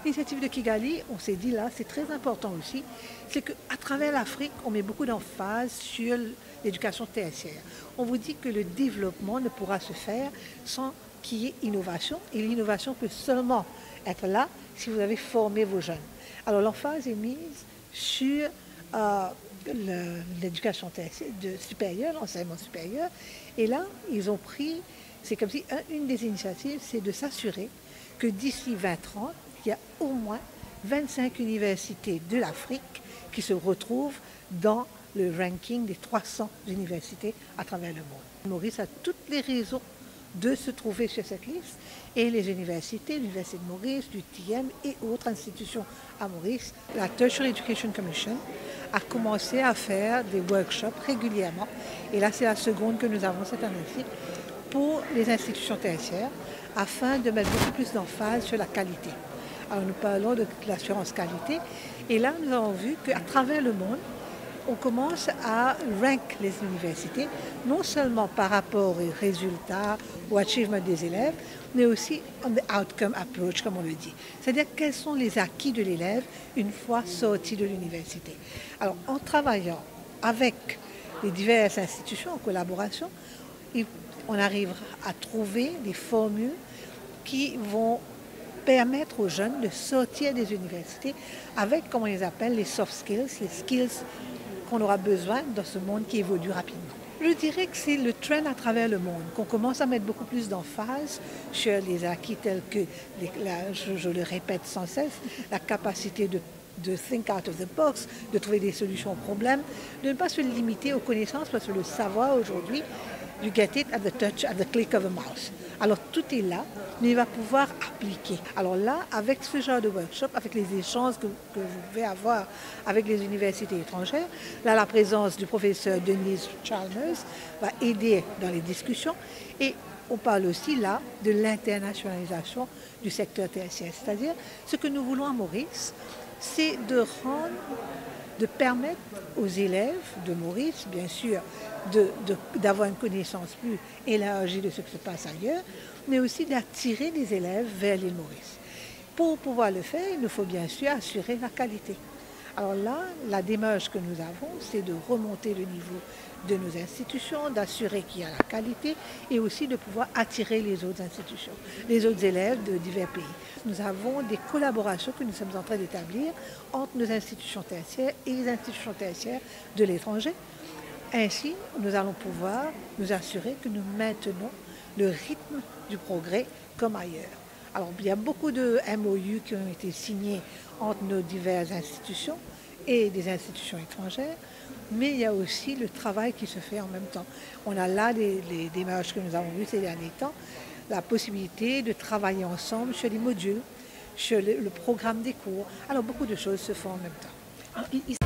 L'initiative de Kigali, on s'est dit là, c'est très important aussi, c'est qu'à travers l'Afrique, on met beaucoup d'emphase sur l'éducation tertiaire. On vous dit que le développement ne pourra se faire sans qu'il y ait innovation, et l'innovation peut seulement être là si vous avez formé vos jeunes. Alors l'emphase est mise sur l'éducation supérieure, l'enseignement supérieur, et là, ils ont pris, c'est comme si une des initiatives, c'est de s'assurer que d'ici 2030, il y a au moins 25 universités de l'Afrique qui se retrouvent dans le ranking des 300 universités à travers le monde. Maurice a toutes les raisons de se trouver sur cette liste et les universités, l'Université de Maurice, l'UTM et autres institutions à Maurice, la Tertiary Education Commission a commencé à faire des workshops régulièrement et là c'est la seconde que nous avons cette année-ci pour les institutions tertiaires afin de mettre beaucoup plus d'emphase sur la qualité. Alors nous parlons de l'assurance qualité et là nous avons vu qu'à travers le monde, on commence à rank les universités, non seulement par rapport aux résultats, aux achievements des élèves, mais aussi on the outcome approach, comme on le dit. C'est-à-dire quels sont les acquis de l'élève une fois sorti de l'université. Alors en travaillant avec les diverses institutions en collaboration, on arrivera à trouver des formules qui vont permettre aux jeunes de sortir des universités avec, comme on les appelle, les soft skills, les skills qu'on aura besoin dans ce monde qui évolue rapidement. Je dirais que c'est le trend à travers le monde, qu'on commence à mettre beaucoup plus d'emphase sur les acquis tels que, je le répète sans cesse, la capacité de think out of the box, de trouver des solutions aux problèmes, de ne pas se limiter aux connaissances parce que le savoir aujourd'hui, you get it at the touch, at the click of a mouse. Alors tout est là, mais il va pouvoir appliquer. Alors là, avec ce genre de workshop, avec les échanges que vous pouvez avoir avec les universités étrangères, là la présence du professeur Denise Chalmers va aider dans les discussions et on parle aussi là de l'internationalisation du secteur tertiaire. C'est-à-dire ce que nous voulons à Maurice, c'est de permettre aux élèves de Maurice, bien sûr, d'avoir une connaissance plus élargie de ce qui se passe ailleurs, mais aussi d'attirer les élèves vers l'île Maurice. Pour pouvoir le faire, il nous faut bien sûr assurer la qualité. Alors là, la démarche que nous avons, c'est de remonter le niveau de nos institutions, d'assurer qu'il y a la qualité et aussi de pouvoir attirer les autres institutions, les autres élèves de divers pays. Nous avons des collaborations que nous sommes en train d'établir entre nos institutions tertiaires et les institutions tertiaires de l'étranger. Ainsi, nous allons pouvoir nous assurer que nous maintenons le rythme du progrès comme ailleurs. Alors, il y a beaucoup de MOU qui ont été signés entre nos diverses institutions et des institutions étrangères, mais il y a aussi le travail qui se fait en même temps. On a là les démarches que nous avons vues ces derniers temps, la possibilité de travailler ensemble sur les modules, sur le programme des cours. Alors, beaucoup de choses se font en même temps.